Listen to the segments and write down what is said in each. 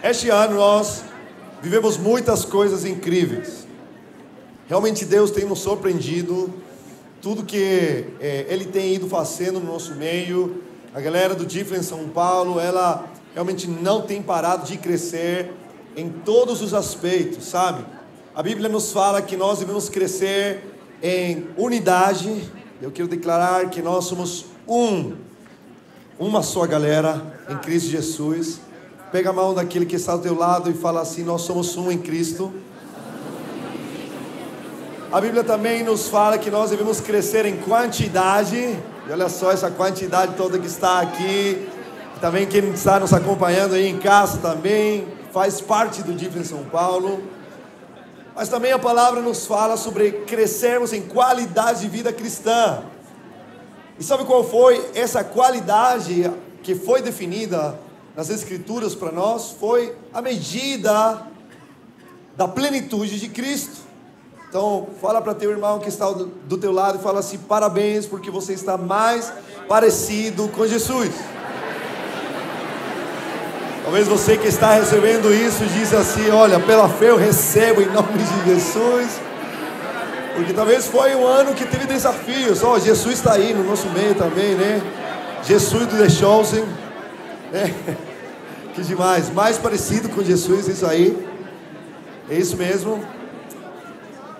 Este ano nós vivemos muitas coisas incríveis. Realmente Deus tem nos surpreendido. Tudo que Ele tem ido fazendo no nosso meio. A galera do Difflin em São Paulo, ela realmente não tem parado de crescer em todos os aspectos, sabe? A Bíblia nos fala que nós devemos crescer em unidade. Eu quero declarar que nós somos uma só galera em Cristo Jesus. Pega a mão daquele que está ao teu lado e fala assim: nós somos um em Cristo. A Bíblia também nos fala que nós devemos crescer em quantidade. E olha só essa quantidade toda que está aqui. Também quem está nos acompanhando aí em casa também faz parte do Difflin São Paulo. Mas também a palavra nos fala sobre crescermos em qualidade de vida cristã. E sabe qual foi essa qualidade que foi definida nas Escrituras para nós? Foi a medida da plenitude de Cristo. Então, fala para teu irmão que está do teu lado e fala assim: parabéns, porque você está mais parecido com Jesus. Talvez você que está recebendo isso diz assim: olha, pela fé eu recebo em nome de Jesus. Porque talvez foi um ano que teve desafios. Jesus está aí no nosso meio também, né? Jesus do The Chosen, né? Que demais, mais parecido com Jesus, isso aí. É isso mesmo.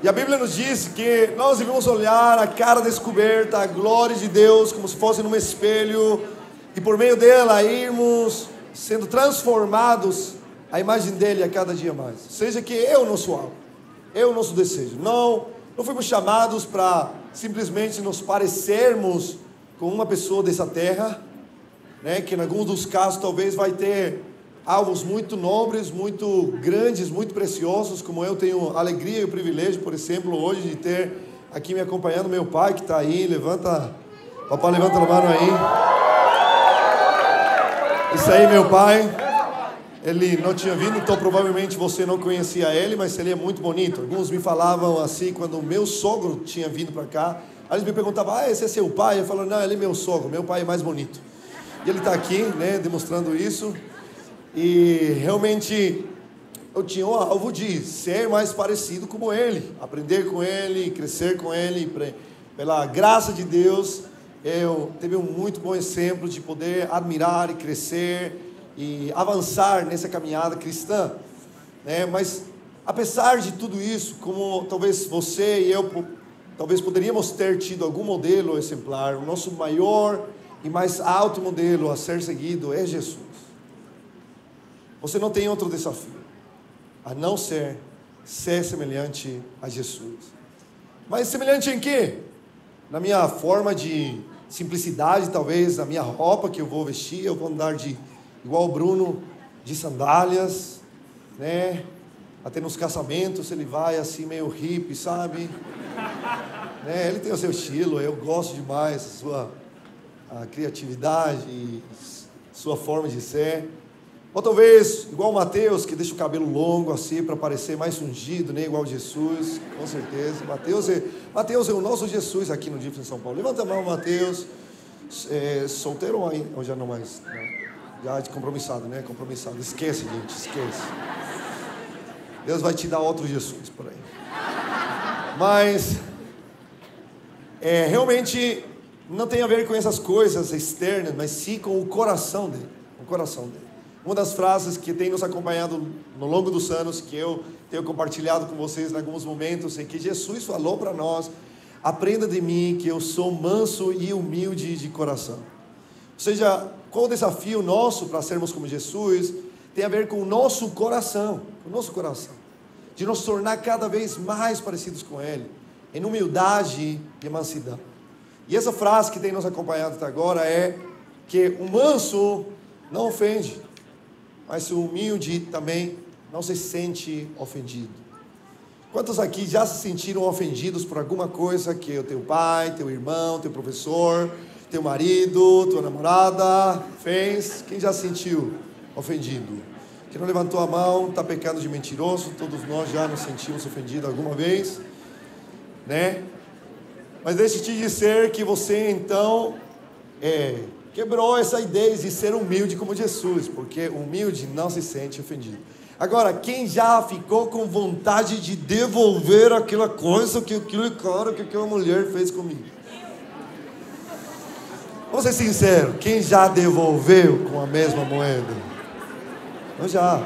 E a Bíblia nos diz que nós devemos olhar a cara descoberta, a glória de Deus, como se fosse num espelho, e por meio dela irmos sendo transformados à imagem dele a cada dia mais. Seja que é o nosso alvo, é o nosso desejo. Não fomos chamados para simplesmente nos parecermos com uma pessoa dessa terra, né, que em alguns dos casos talvez vai ter alvos muito nobres, muito grandes, muito preciosos, como eu tenho a alegria e o privilégio, por exemplo, hoje de ter aqui me acompanhando meu pai, que está aí. Papai, levanta a mão aí. Isso aí, meu pai. Ele não tinha vindo, então provavelmente você não conhecia ele, mas ele é muito bonito. Alguns me falavam assim, quando o meu sogro tinha vindo para cá, aí eles me perguntavam: esse é seu pai? Eu falava: não, ele é meu sogro, meu pai é mais bonito. E ele está aqui, né, demonstrando isso. E realmente eu tinha o alvo de ser mais parecido com ele, aprender com ele, crescer com ele. Pela graça de Deus, eu tive um muito bom exemplo de poder admirar e crescer e avançar nessa caminhada cristã, né? Mas apesar de tudo isso, como talvez você e eu talvez poderíamos ter tido algum modelo exemplar, o nosso maior e mais alto modelo a ser seguido é Jesus. Você não tem outro desafio a não ser semelhante a Jesus. Mas semelhante em quê? Na minha forma de simplicidade, talvez, na minha roupa que eu vou vestir. Eu vou andar igual o Bruno, de sandálias, né? Até nos casamentos ele vai assim meio hippie, sabe? Né? Ele tem o seu estilo. Eu gosto demais da sua criatividade e sua forma de ser. Ou talvez, igual o Mateus, que deixa o cabelo longo assim, para parecer mais ungido, né? Igual Jesus, com certeza. Mateus é o nosso Jesus aqui no Difflin São Paulo. Levanta a mão, Mateus. Solteiro ou já não mais? Não. Já de compromissado, né? Compromissado. Esquece, gente, esquece. Deus vai te dar outro Jesus por aí. Mas, realmente, não tem a ver com essas coisas externas, mas sim com o coração dele. O coração dele. Uma das frases que tem nos acompanhado no longo dos anos, que eu tenho compartilhado com vocês em alguns momentos, é que Jesus falou para nós: aprenda de mim que eu sou manso e humilde de coração. Ou seja, qual o desafio nosso para sermos como Jesus? Tem a ver com o nosso coração, de nos tornar cada vez mais parecidos com Ele, em humildade e mansidão. E essa frase que tem nos acompanhado até agora é que o manso não ofende, mas o humilde também não se sente ofendido. Quantos aqui já se sentiram ofendidos por alguma coisa que o teu pai, teu irmão, teu professor, teu marido, tua namorada fez? Quem já se sentiu ofendido? Quem não levantou a mão está pecando de mentiroso. Todos nós já nos sentimos ofendidos alguma vez, né? Mas deixa eu te dizer que você então Quebrou essa ideia de ser humilde como Jesus, porque humilde não se sente ofendido. Agora, quem já ficou com vontade de devolver aquela coisa que aquele cara, que aquela mulher fez comigo? Vamos ser sinceros, quem já devolveu com a mesma moeda? Eu já.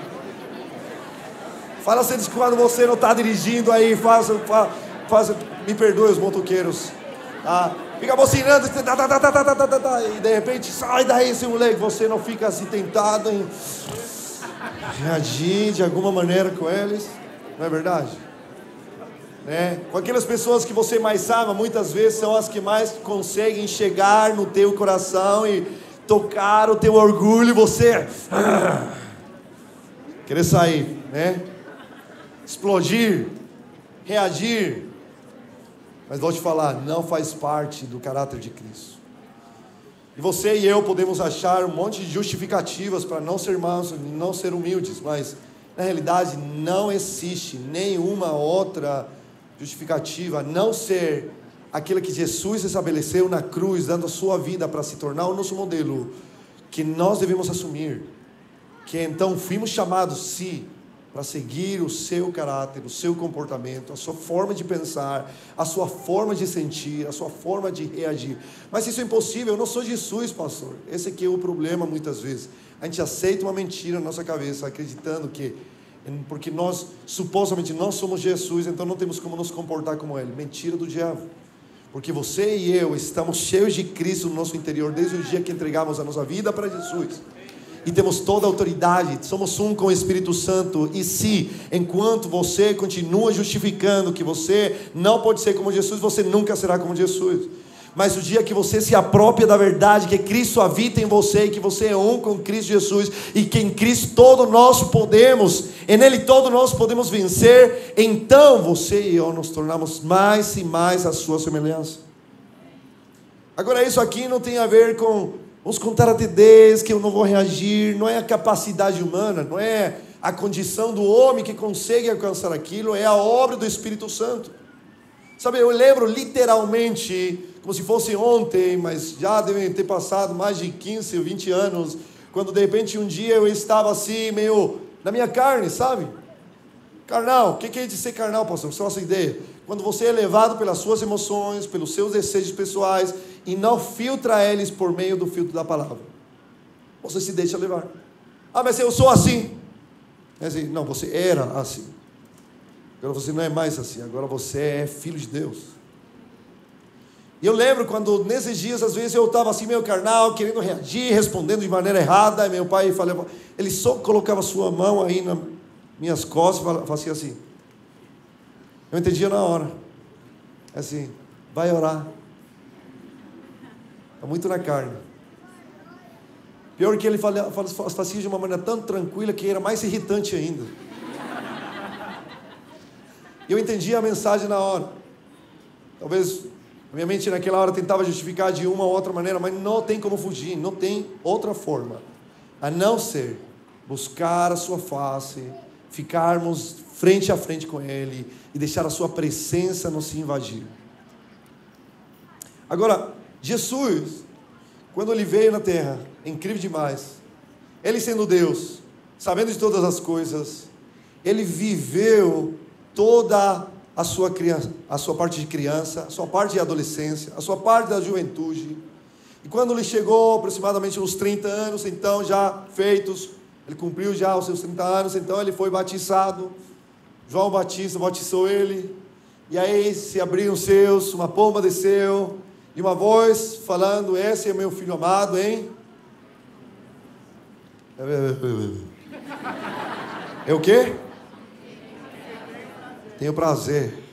Fala assim, quando você não está dirigindo aí, me perdoe os motoqueiros, tá? Fica bucinando, e de repente sai daí esse moleque, você não fica assim tentado em reagir de alguma maneira com eles, não é verdade? Né? Com aquelas pessoas que você mais ama, muitas vezes são as que mais conseguem chegar no teu coração e tocar o teu orgulho, e você querer sair, né? Explodir, reagir. Mas vou te falar, não faz parte do caráter de Cristo. E você e eu podemos achar um monte de justificativas para não ser mansos, não ser humildes, mas na realidade não existe nenhuma outra justificativa a não ser aquilo que Jesus estabeleceu na cruz, dando a sua vida para se tornar o nosso modelo, que nós devemos assumir, que então fomos chamados, sim, para seguir o seu caráter, o seu comportamento, a sua forma de pensar, a sua forma de sentir, a sua forma de reagir. Mas isso é impossível, eu não sou Jesus, pastor. Esse aqui é o problema muitas vezes. A gente aceita uma mentira na nossa cabeça, acreditando que, porque nós supostamente não somos Jesus, então não temos como nos comportar como Ele. Mentira do diabo. Porque você e eu estamos cheios de Cristo no nosso interior, desde o dia que entregamos a nossa vida para Jesus. E temos toda a autoridade, somos um com o Espírito Santo. E se, enquanto você continua justificando que você não pode ser como Jesus, você nunca será como Jesus. Mas o dia que você se apropria da verdade, que Cristo habita em você, e que você é um com Cristo Jesus, e que em Cristo todo nós podemos, e nele todo nós podemos vencer, então você e eu nos tornamos mais e mais a sua semelhança. Agora, isso aqui não tem a ver com vamos contar até 10, que eu não vou reagir. Não é a capacidade humana, não é a condição do homem que consegue alcançar aquilo, é a obra do Espírito Santo. Sabe, eu lembro literalmente, como se fosse ontem, mas já devem ter passado mais de 15 ou 20 anos, quando de repente um dia eu estava assim, meio na minha carne, sabe? Carnal, o que é de ser carnal, pastor? Só essa ideia. Quando você é levado pelas suas emoções, pelos seus desejos pessoais, e não filtra eles por meio do filtro da palavra. Você se deixa levar. Ah, mas eu sou assim. É assim, não, você era assim. Agora você não é mais assim. Agora você é filho de Deus. E eu lembro quando nesses dias, às vezes eu estava assim meio carnal, querendo reagir, respondendo de maneira errada. E meu pai falava, ele só colocava sua mão aí nas minhas costas e fazia assim. Eu entendia na hora. É assim, vai orar. Está muito na carne. Pior que ele fazia de uma maneira tão tranquila que era mais irritante ainda. Eu entendi a mensagem na hora. Talvez a minha mente naquela hora tentava justificar de uma ou outra maneira, mas não tem como fugir, não tem outra forma a não ser buscar a sua face, ficarmos frente a frente com Ele e deixar a sua presença nos invadir. Agora, Jesus, quando Ele veio na terra, é incrível demais, Ele sendo Deus, sabendo de todas as coisas, Ele viveu toda a sua criança, a sua parte de criança, a sua parte de adolescência, a sua parte da juventude. E quando Ele chegou aproximadamente uns 30 anos, então já feitos, Ele cumpriu já os seus 30 anos, então Ele foi batizado. João Batista batizou Ele, e aí se abriram os seus, uma pomba desceu, e uma voz falando, esse é meu filho amado, hein? É o quê? Tenho prazer.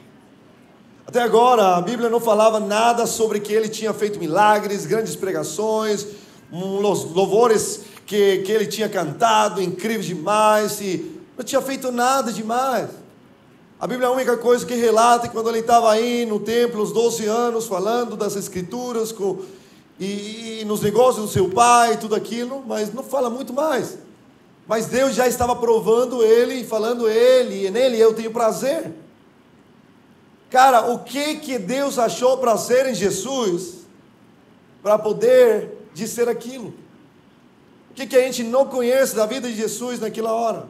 Até agora a Bíblia não falava nada sobre que ele tinha feito milagres, grandes pregações, louvores que ele tinha cantado, incríveis demais, e não tinha feito nada demais. A Bíblia é a única coisa que relata que quando ele estava aí no templo, aos 12 anos, falando das Escrituras, e nos negócios do seu pai, tudo aquilo, mas não fala muito mais. Mas Deus já estava provando ele, e falando ele, e nele eu tenho prazer. Cara, o que Deus achou prazer em Jesus, para poder de ser aquilo? O que a gente não conhece da vida de Jesus naquela hora?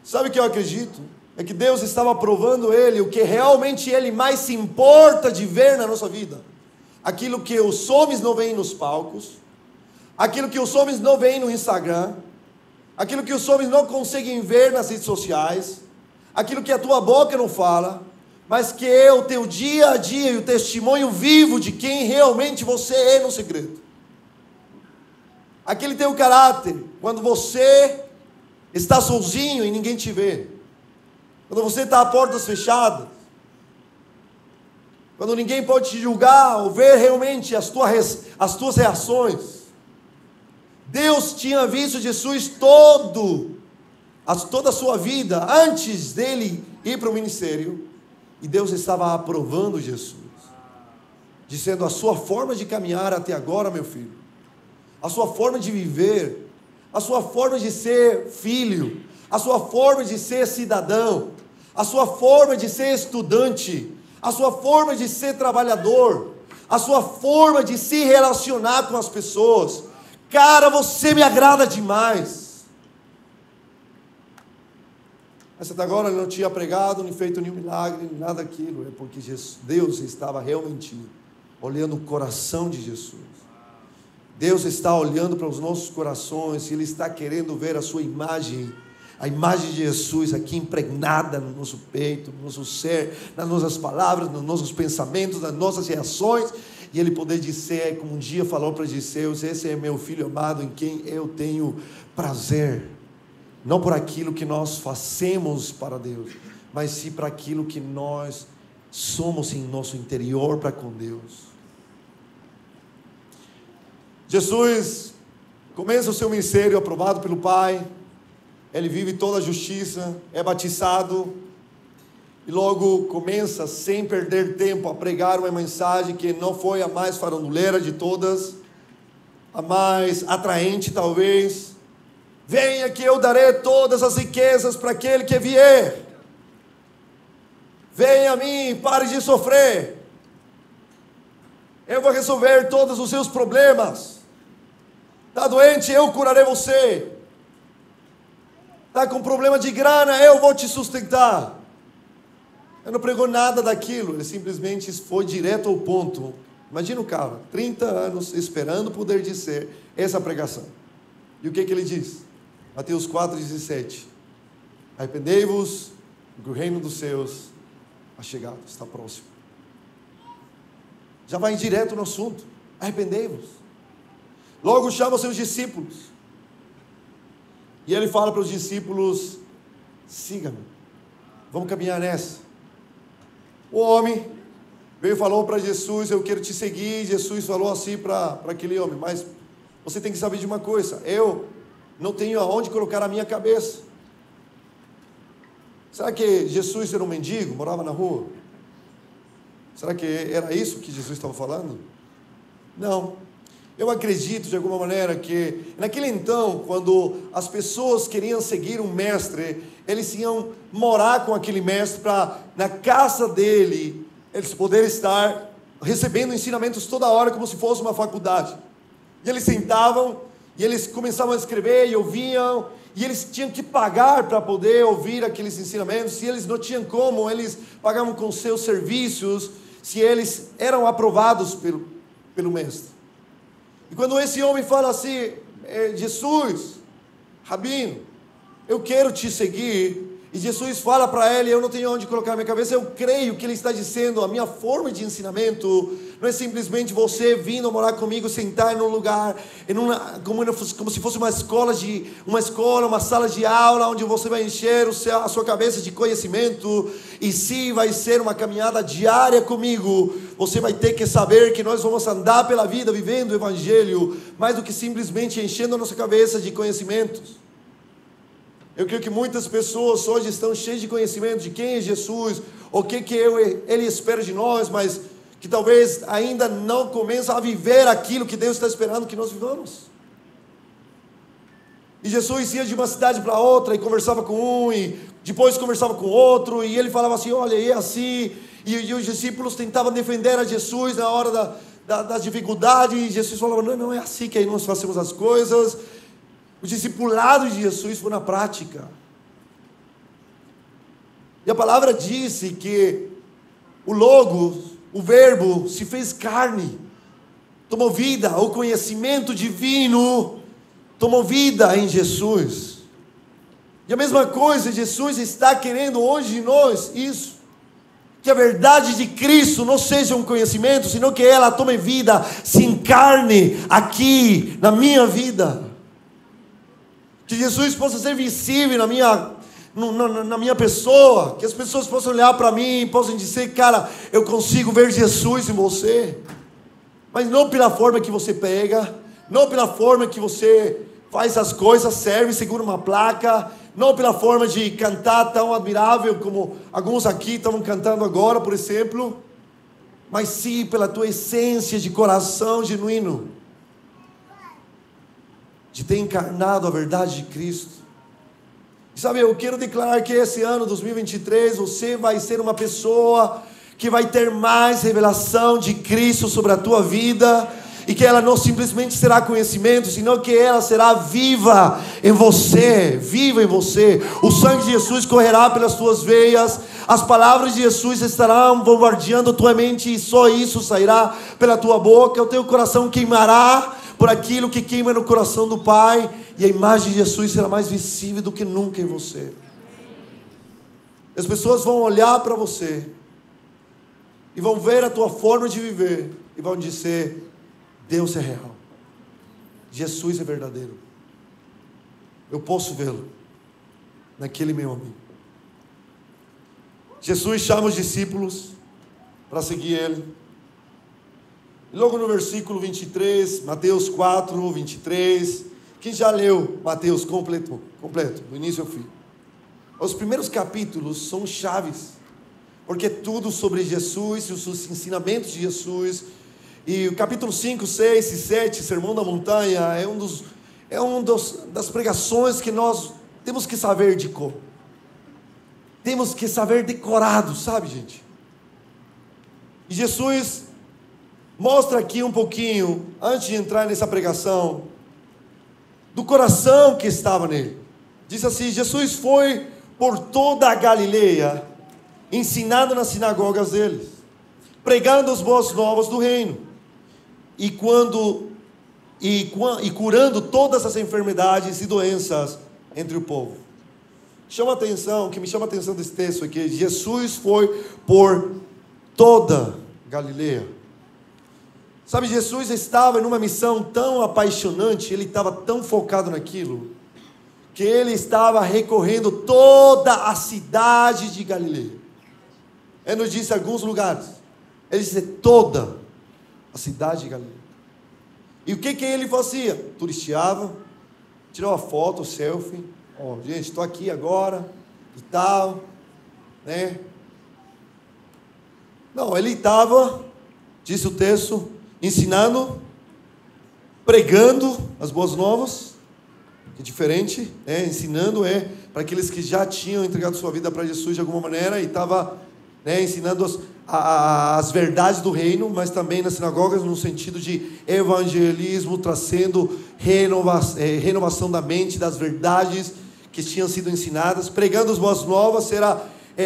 Sabe o que eu acredito? É que Deus estava provando ele, o que realmente ele mais se importa de ver na nossa vida. Aquilo que os homens não veem nos palcos, aquilo que os homens não veem no Instagram, aquilo que os homens não conseguem ver nas redes sociais, aquilo que a tua boca não fala, mas que é o teu dia a dia e o testemunho vivo de quem realmente você é no segredo. Aquele teu caráter, quando você está sozinho e ninguém te vê, quando você está a portas fechadas, quando ninguém pode te julgar ou ver realmente as tuas reações. Deus tinha visto Jesus toda a sua vida, antes dele ir para o ministério, e Deus estava aprovando Jesus, dizendo: a sua forma de caminhar até agora, meu filho, a sua forma de viver, a sua forma de ser filho, a sua forma de ser cidadão, a sua forma de ser estudante, a sua forma de ser trabalhador, a sua forma de se relacionar com as pessoas, cara, você me agrada demais. Mas até agora ele não tinha pregado, nem feito nenhum milagre, nem nada daquilo. É porque Deus estava realmente olhando o coração de Jesus. Deus está olhando para os nossos corações, e Ele está querendo ver a sua imagem, a imagem de Jesus aqui impregnada no nosso peito, no nosso ser, nas nossas palavras, nos nossos pensamentos, nas nossas reações, e Ele poder dizer, como um dia falou para Jesus: esse é meu filho amado em quem eu tenho prazer. Não por aquilo que nós fazemos para Deus, mas sim para aquilo que nós somos em nosso interior para com Deus. Jesus começa o seu ministério aprovado pelo Pai, ele vive toda a justiça, é batizado, e logo começa, sem perder tempo, a pregar uma mensagem que não foi a mais faranduleira de todas, a mais atraente talvez: venha que eu darei todas as riquezas para aquele que vier, venha a mim, pare de sofrer, eu vou resolver todos os seus problemas. Está doente, eu curarei você. Está com problema de grana, eu vou te sustentar. Ele não pregou nada daquilo, ele simplesmente foi direto ao ponto. Imagina o cara, 30 anos esperando poder dizer essa pregação. E o que ele diz? Mateus 4,17: arrependei-vos, porque o reino dos céus está chegado, está próximo. Já vai direto no assunto: arrependei-vos. Logo chama os seus discípulos, e ele fala para os discípulos: siga-me, vamos caminhar nessa. O homem veio e falou para Jesus: eu quero te seguir. Jesus falou assim para aquele homem: mas você tem que saber de uma coisa, eu não tenho aonde colocar a minha cabeça. Será que Jesus era um mendigo, morava na rua? Será que era isso que Jesus estava falando? Não. Eu acredito de alguma maneira que naquele então, quando as pessoas queriam seguir um mestre, eles iam morar com aquele mestre para na casa dele eles poderem estar recebendo ensinamentos toda hora, como se fosse uma faculdade. E eles sentavam e eles começavam a escrever e ouviam, e eles tinham que pagar para poder ouvir aqueles ensinamentos. Se eles não tinham como, eles pagavam com seus serviços, se eles eram aprovados pelo mestre. E quando esse homem fala assim: Jesus, Rabino, eu quero te seguir, e Jesus fala para ele: eu não tenho onde colocar a minha cabeça, eu creio que ele está dizendo: a minha forma de ensinamento não é simplesmente você vindo morar comigo, sentar num lugar, como se fosse uma sala de aula, onde você vai encher a sua cabeça de conhecimento, e sim, vai ser uma caminhada diária comigo. Você vai ter que saber que nós vamos andar pela vida vivendo o Evangelho, mais do que simplesmente enchendo a nossa cabeça de conhecimentos. Eu creio que muitas pessoas hoje estão cheias de conhecimento de quem é Jesus, o que Ele espera de nós, mas que talvez ainda não começam a viver aquilo que Deus está esperando que nós vivamos. E Jesus ia de uma cidade para outra, e conversava com um, e depois conversava com outro, e ele falava assim: olha, é assim. E os discípulos tentavam defender a Jesus na hora das dificuldades, Jesus falava, não é assim que aí nós fazemos as coisas. O discipulado de Jesus foi na prática. E a palavra disse que o Logos, o Verbo, se fez carne, tomou vida, o conhecimento divino tomou vida em Jesus. E a mesma coisa, Jesus está querendo hoje em nós isso, que a verdade de Cristo não seja um conhecimento, senão que ela tome vida, se encarne aqui na minha vida. Que Jesus possa ser visível na minha pessoa, que as pessoas possam olhar para mim e possam dizer, cara, eu consigo ver Jesus em você. Mas não pela forma que você pega, não pela forma que você faz as coisas, serve, segura uma placa, não pela forma de cantar tão admirável como alguns aqui estão cantando agora, por exemplo, mas sim pela tua essência de coração genuíno, de ter encarnado a verdade de Cristo. E sabe, eu quero declarar que esse ano, 2023, você vai ser uma pessoa que vai ter mais revelação de Cristo sobre a tua vida, e que ela não simplesmente será conhecimento, senão que ela será viva em você, viva em você. O sangue de Jesus correrá pelas tuas veias, as palavras de Jesus estarão bombardeando a tua mente, e só isso sairá pela tua boca. O teu coração queimará por aquilo que queima no coração do Pai, e a imagem de Jesus será mais visível do que nunca em você. As pessoas vão olhar para você e vão ver a tua forma de viver e vão dizer, Deus é real, Jesus é verdadeiro, eu posso vê-lo naquele meu amigo. Jesus chama os discípulos para seguir Ele. E logo no versículo 23, Mateus 4, 23, quem já leu Mateus completo, do início ao fim? Os primeiros capítulos são chaves, porque é tudo sobre Jesus e os ensinamentos de Jesus. E o capítulo 5, 6 e 7, Sermão da Montanha, é um das pregações que nós temos que saber de cor. Temos que saber decorado, sabe, gente? E Jesus mostra aqui um pouquinho, antes de entrar nessa pregação, do coração que estava nele. Diz assim, Jesus foi por toda a Galileia, ensinando nas sinagogas deles, pregando as boas novas do reino, e curando todas as enfermidades e doenças entre o povo. O que me chama a atenção desse texto é que Jesus foi por toda Galileia. Sabe, Jesus estava em uma missão tão apaixonante, ele estava tão focado naquilo, que ele estava recorrendo toda a cidade de Galileia. Ele nos disse alguns lugares, ele disse toda a cidade de Galileia. E o que ele fazia? Turisteava, tirava foto, selfie. Gente, estou aqui agora e tal, né? Não, ele estava, disse o texto, ensinando, pregando as boas novas, que é diferente, né? Ensinando para aqueles que já tinham entregado sua vida para Jesus de alguma maneira, e estava, né, ensinando as verdades do reino, mas também nas sinagogas no sentido de evangelismo, trazendo renovação da mente, das verdades que tinham sido ensinadas, pregando as boas novas,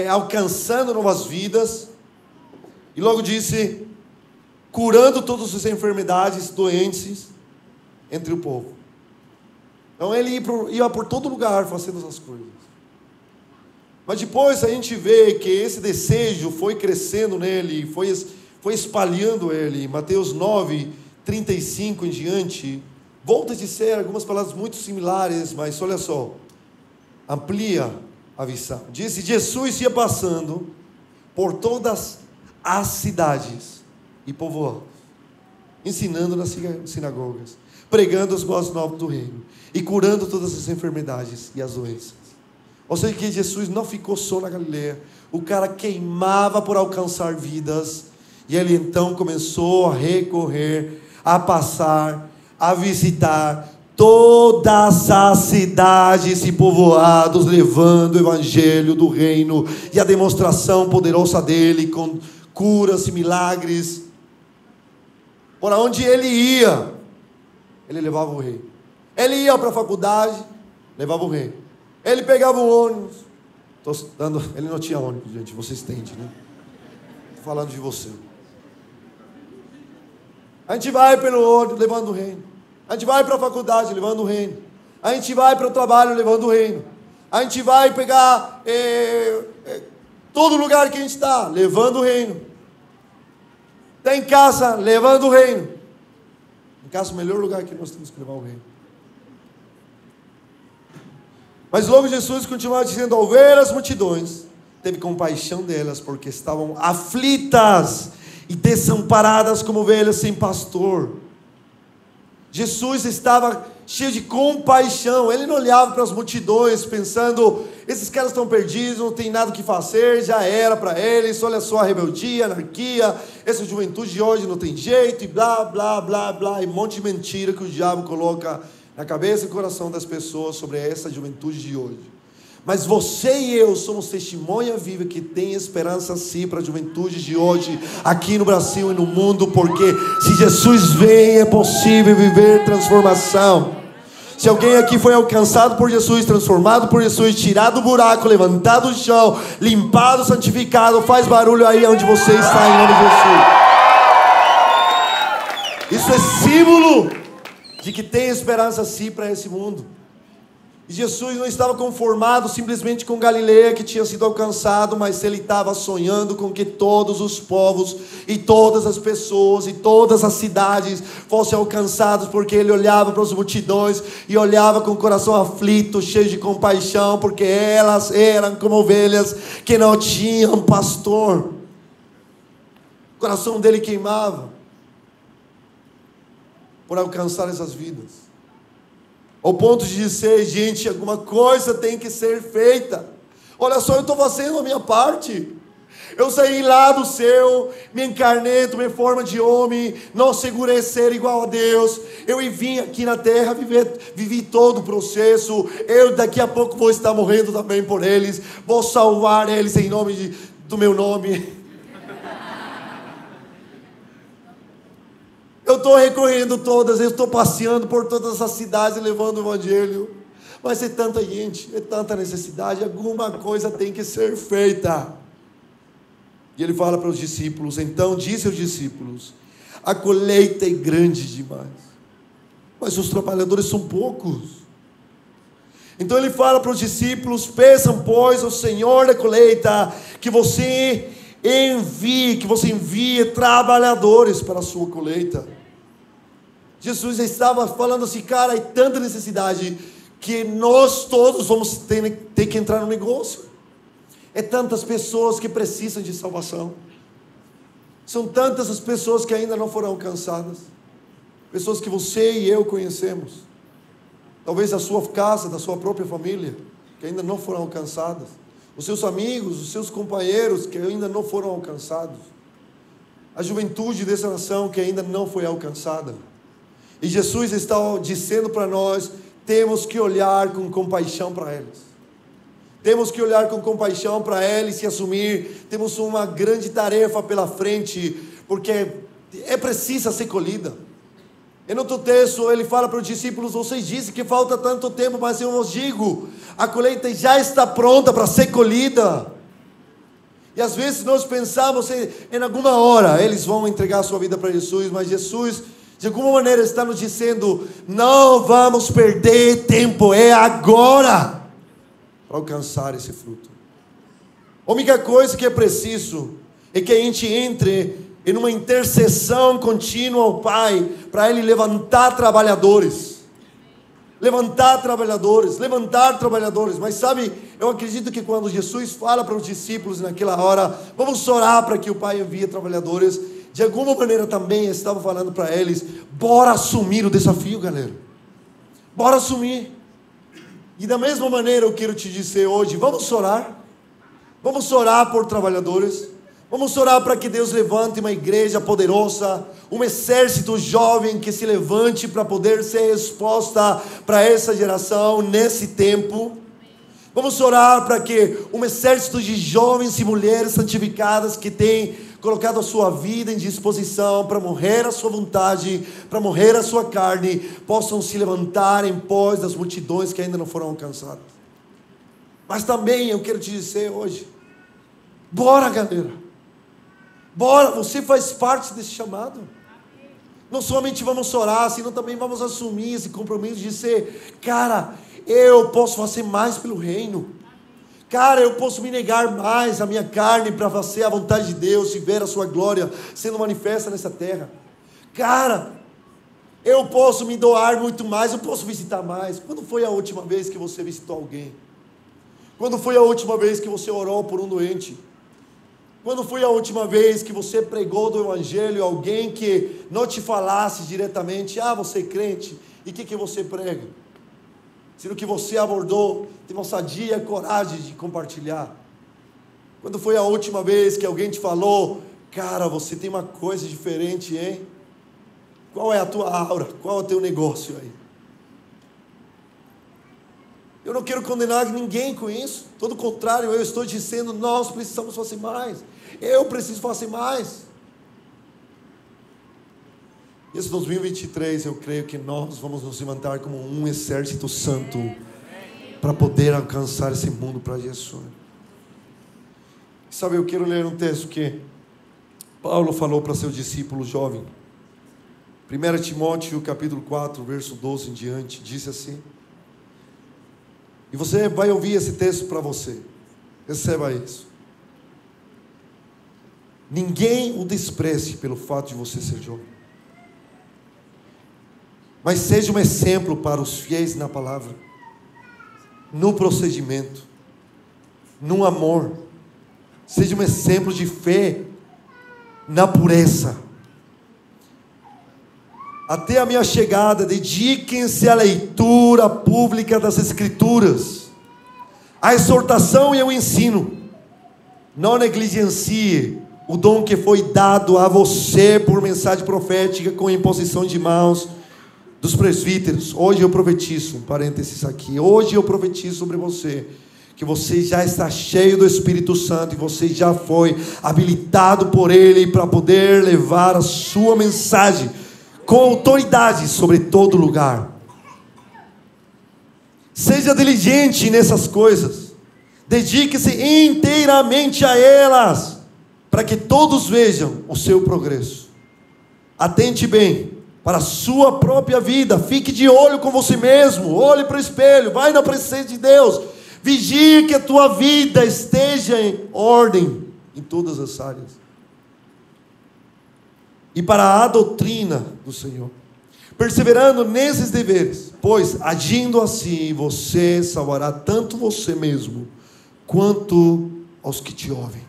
alcançando novas vidas. E logo disse, curando todas as enfermidades, doentes entre o povo. Então ele ia por todo lugar fazendo essas coisas. Mas depois a gente vê que esse desejo foi crescendo nele, foi espalhando ele. Mateus 9, 35 em diante, volta a dizer algumas palavras muito similares, mas olha só, amplia a visão. Diz: Jesus ia passando por todas as cidades e povoados, ensinando nas sinagogas, pregando as boas novas do reino e curando todas as enfermidades e as doenças. Ou seja, que Jesus não ficou só na Galileia. O cara queimava por alcançar vidas, e ele então começou a recorrer, a passar, a visitar todas as cidades e povoados, levando o evangelho do reino e a demonstração poderosa dele, com curas e milagres. Por onde ele ia, ele levava o reino. Ele ia para a faculdade, levava o reino. Ele pegava o ônibus. Ele não tinha ônibus, gente, você entende, né? Estou falando de você. A gente vai pelo ônibus levando o reino. A gente vai para a faculdade levando o reino. A gente vai para o trabalho levando o reino. A gente vai pegar todo lugar que a gente está, levando o reino. Está em casa, levando o reino. Em casa, o melhor lugar que nós temos que levar o reino. Mas logo Jesus continuava dizendo: ao ver as multidões, teve compaixão delas, porque estavam aflitas e desamparadas como ovelhas sem pastor. Jesus estava cheio de compaixão. Ele não olhava para as multidões pensando: esses caras estão perdidos, não tem nada o que fazer, já era para eles, olha só a rebeldia, a anarquia, essa juventude de hoje não tem jeito, e blá, blá, blá, blá, e um monte de mentira que o diabo coloca na cabeça e coração das pessoas sobre essa juventude de hoje. Mas você e eu somos testemunha viva que tem esperança sim para a juventude de hoje, aqui no Brasil e no mundo, porque se Jesus vem, é possível viver transformação. Se alguém aqui foi alcançado por Jesus, transformado por Jesus, tirado do buraco, levantado do chão, limpado, santificado, faz barulho aí onde você está, em nome de Jesus. Isso é símbolo de que tem esperança sim para esse mundo. E Jesus não estava conformado simplesmente com Galileia, que tinha sido alcançado, mas ele estava sonhando com que todos os povos e todas as pessoas e todas as cidades fossem alcançados, porque ele olhava para as multidões e olhava com o coração aflito, cheio de compaixão, porque elas eram como ovelhas que não tinham pastor. O coração dele queimava por alcançar essas vidas, ao ponto de dizer: gente, alguma coisa tem que ser feita. Olha só, eu estou fazendo a minha parte. Eu saí lá do céu, me encarnei, tomei forma de homem, não segurei ser igual a Deus. Eu vim aqui na terra, vivi todo o processo. Eu daqui a pouco vou estar morrendo também por eles. Vou salvar eles em nome do meu nome. Eu estou recorrendo todas, eu estou passeando por todas as cidades levando o evangelho. Mas é tanta gente, é tanta necessidade, alguma coisa tem que ser feita. E ele fala para os discípulos: então disse aos discípulos: a colheita é grande demais, mas os trabalhadores são poucos. Então ele fala para os discípulos: peçam, pois, ao Senhor da colheita que você envie trabalhadores para a sua colheita. Jesus estava falando assim: cara, é tanta necessidade que nós todos vamos ter que entrar no negócio. É tantas pessoas que precisam de salvação. São tantas as pessoas que ainda não foram alcançadas. Pessoas que você e eu conhecemos. Talvez da sua casa, da sua própria família, que ainda não foram alcançadas. Os seus amigos, os seus companheiros que ainda não foram alcançados. A juventude dessa nação que ainda não foi alcançada. E Jesus está dizendo para nós: temos que olhar com compaixão para eles. Temos que olhar com compaixão para eles e assumir. Temos uma grande tarefa pela frente, porque é preciso ser colhida. E no outro texto ele fala para os discípulos: vocês dizem que falta tanto tempo, mas eu vos digo, a colheita já está pronta para ser colhida. E às vezes nós pensamos em alguma hora eles vão entregar a sua vida para Jesus, mas Jesus de alguma maneira está nos dizendo: não vamos perder tempo, é agora para alcançar esse fruto. A única coisa que é preciso é que a gente entre em uma intercessão contínua ao Pai, para Ele levantar trabalhadores. Levantar trabalhadores. Mas sabe, eu acredito que quando Jesus fala para os discípulos naquela hora: vamos orar para que o Pai envie trabalhadores, de alguma maneira também estava falando para eles: bora assumir o desafio, galera. Bora assumir. E da mesma maneira eu quero te dizer hoje: vamos orar. Vamos orar por trabalhadores. Vamos orar para que Deus levante uma igreja poderosa, um exército jovem que se levante para poder ser resposta para essa geração nesse tempo. Vamos orar para que um exército de jovens e mulheres santificadas que tem colocado a sua vida em disposição para morrer à sua vontade, para morrer à sua carne, possam se levantar em pós das multidões que ainda não foram alcançadas. Mas também eu quero te dizer hoje, bora galera, bora, você faz parte desse chamado. Não somente vamos orar, senão também vamos assumir esse compromisso de ser, cara, eu posso fazer mais pelo reino. Cara, eu posso me negar mais a minha carne para fazer a vontade de Deus e ver a sua glória sendo manifesta nessa terra. Cara, eu posso me doar muito mais, eu posso visitar mais. Quando foi a última vez que você visitou alguém? Quando foi a última vez que você orou por um doente? Quando foi a última vez que você pregou do Evangelho a alguém que não te falasse diretamente, você é crente, e o que você prega? Sendo que você abordou, teve ousadia e coragem de compartilhar. Quando foi a última vez que alguém te falou, cara, você tem uma coisa diferente, hein? Qual é a tua aura? Qual é o teu negócio aí? Eu não quero condenar ninguém com isso. Todo contrário, eu estou dizendo, nós precisamos fazer mais. Eu preciso fazer mais. Esse 2023, eu creio que nós vamos nos levantar como um exército santo para poder alcançar esse mundo para Jesus. Sabe, eu quero ler um texto que Paulo falou para seu discípulo jovem. 1 Timóteo capítulo 4, verso 12 em diante, diz assim. E você vai ouvir esse texto para você. Receba isso. Ninguém o despreze pelo fato de você ser jovem. Mas seja um exemplo para os fiéis na palavra, no procedimento, no amor. Seja um exemplo de fé na pureza. Até a minha chegada, dediquem-se à leitura pública das Escrituras, à exortação e ao ensino. Não negligencie o dom que foi dado a você por mensagem profética com imposição de mãos dos presbíteros. Hoje eu profetizo, um parênteses aqui, hoje eu profetizo sobre você, que você já está cheio do Espírito Santo e você já foi habilitado por Ele para poder levar a sua mensagem com autoridade sobre todo lugar. Seja diligente nessas coisas, dedique-se inteiramente a elas, para que todos vejam o seu progresso. Atente bem para a sua própria vida, fique de olho com você mesmo, olhe para o espelho, vai na presença de Deus, vigie que a tua vida esteja em ordem em todas as áreas. E para a doutrina do Senhor, perseverando nesses deveres, pois agindo assim, você salvará tanto você mesmo, quanto aos que te ouvem.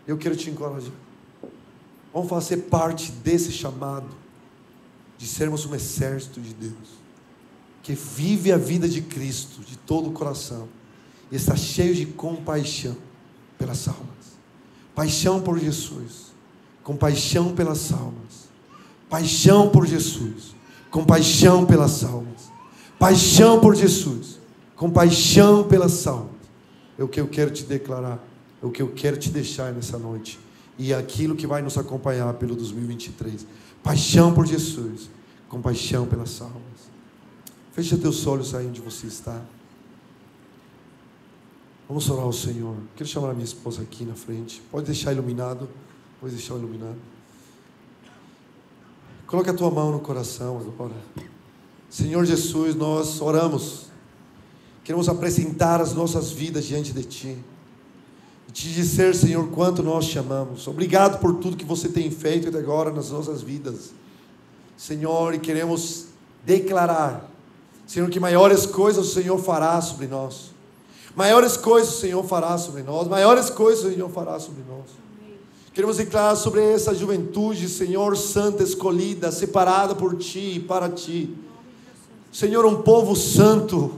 Eu quero te encorajar. Vamos fazer parte desse chamado, de sermos um exército de Deus, que vive a vida de Cristo, de todo o coração, e está cheio de compaixão pelas almas, paixão por Jesus, compaixão pelas almas, paixão por Jesus, compaixão pelas almas, paixão por Jesus, compaixão pelas almas. É o que eu quero te declarar, é o que eu quero te deixar nessa noite, e é aquilo que vai nos acompanhar pelo 2023, paixão por Jesus, compaixão pelas almas. Fecha teus olhos aí onde você está. Vamos orar ao Senhor. Quero chamar a minha esposa aqui na frente, pode deixar iluminado. Vou deixar iluminado. Coloque a tua mão no coração agora. Senhor Jesus, nós oramos. Queremos apresentar as nossas vidas diante de Ti. E te dizer, Senhor, quanto nós te amamos. Obrigado por tudo que você tem feito até agora nas nossas vidas. Senhor, e queremos declarar, Senhor, que maiores coisas o Senhor fará sobre nós. Maiores coisas o Senhor fará sobre nós. Maiores coisas o Senhor fará sobre nós. Queremos declarar sobre essa juventude, Senhor, santa, escolhida, separada por Ti e para Ti. Senhor, um povo santo,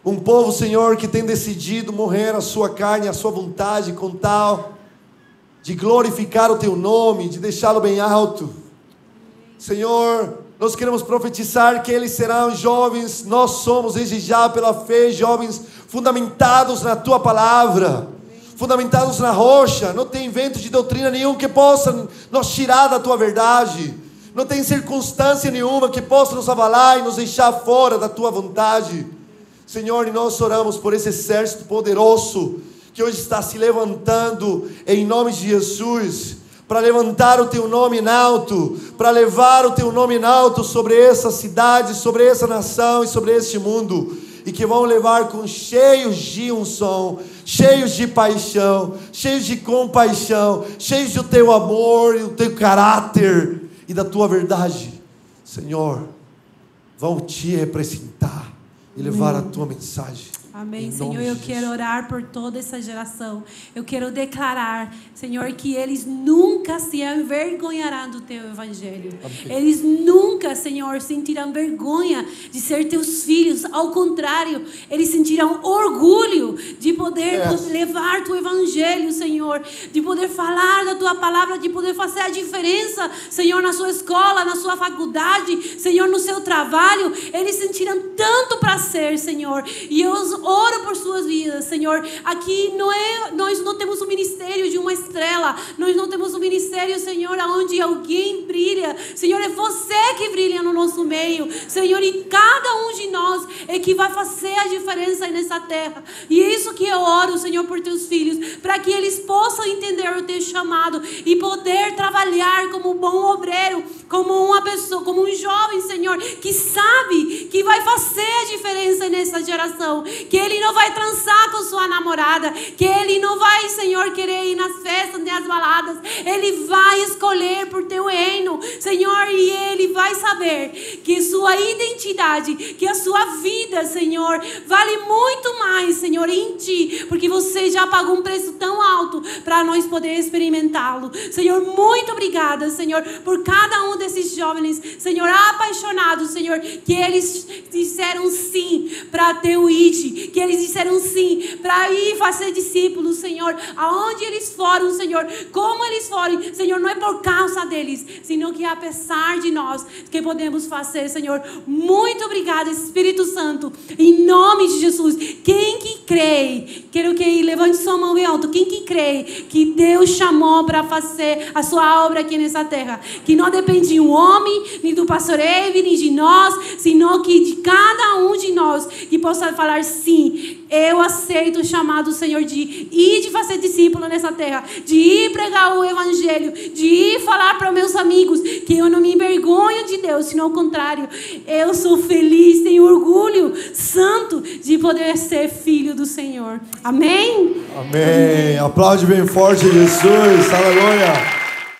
um povo, Senhor, que tem decidido morrer a sua carne, a sua vontade, com tal de glorificar o Teu nome, de deixá-lo bem alto. Senhor, nós queremos profetizar que eles serão jovens, nós somos desde já pela fé, jovens fundamentados na Tua palavra, fundamentados na rocha. Não tem vento de doutrina nenhum que possa nos tirar da tua verdade. Não tem circunstância nenhuma que possa nos avalar e nos deixar fora da tua vontade. Senhor, e nós oramos por esse exército poderoso que hoje está se levantando em nome de Jesus, para levantar o teu nome em alto, para levar o teu nome em alto sobre essa cidade, sobre essa nação e sobre este mundo, e que vão levar com cheios de unção, cheios de paixão, cheios de compaixão, cheios do teu amor e do teu caráter e da tua verdade. Senhor, vão te representar e levar a tua mensagem. Amém, Senhor, eu quero orar por toda essa geração. Eu quero declarar, Senhor, que eles nunca se envergonharão do Teu Evangelho. Amém. Eles nunca, Senhor, sentirão vergonha de ser Teus filhos. Ao contrário, eles sentirão orgulho de poder levar Teu Evangelho, Senhor. De poder falar da Tua palavra, de poder fazer a diferença, Senhor, na sua escola, na sua faculdade, Senhor, no seu trabalho. Eles sentirão tanto prazer, Senhor. E eu oro por suas vidas, Senhor. Aqui nós não temos um ministério de uma estrela. Nós não temos um ministério, Senhor, onde alguém brilha. Senhor, é você que brilha no nosso meio, Senhor, e cada um de nós é que vai fazer a diferença nessa terra. E é isso que eu oro, Senhor, por teus filhos, para que eles possam entender o teu chamado e poder trabalhar como um bom obreiro, como uma pessoa, como um jovem, Senhor, que sabe que vai fazer a diferença nessa geração, que ele não vai transar com sua namorada, que ele não vai, Senhor, querer ir nas festas, nas baladas. Ele vai escolher por teu reino, Senhor, e ele vai saber que sua identidade, que a sua vida, Senhor, vale muito mais, Senhor, em ti, porque você já pagou um preço tão alto para nós poder experimentá-lo. Senhor, muito obrigada, Senhor, por cada um desses jovens, Senhor, apaixonados, Senhor, que eles disseram sim para teu ID, que eles disseram sim para ir fazer discípulos, Senhor, aonde eles foram, Senhor, como eles foram, Senhor, não é por causa deles, senão que apesar de nós que podemos fazer, Senhor. Muito obrigada, Espírito Santo, em nome de Jesus. Quem que crê, quero que levante sua mão em alto, quem que crê que Deus chamou para fazer a sua obra aqui nessa terra, que não depende de um homem, nem do pastor Evi, nem de nós, senão que de cada um de nós, que possa falar sim, eu aceito o chamado, Senhor, de ir de fazer discípulo nessa terra, de ir pregar o Evangelho, de ir falar para meus amigos que eu não me envergonho de Deus, senão ao contrário, eu sou feliz, tenho orgulho santo de poder ser filho do Senhor. Amém? Amém. Aplaude bem forte, Jesus. Aleluia.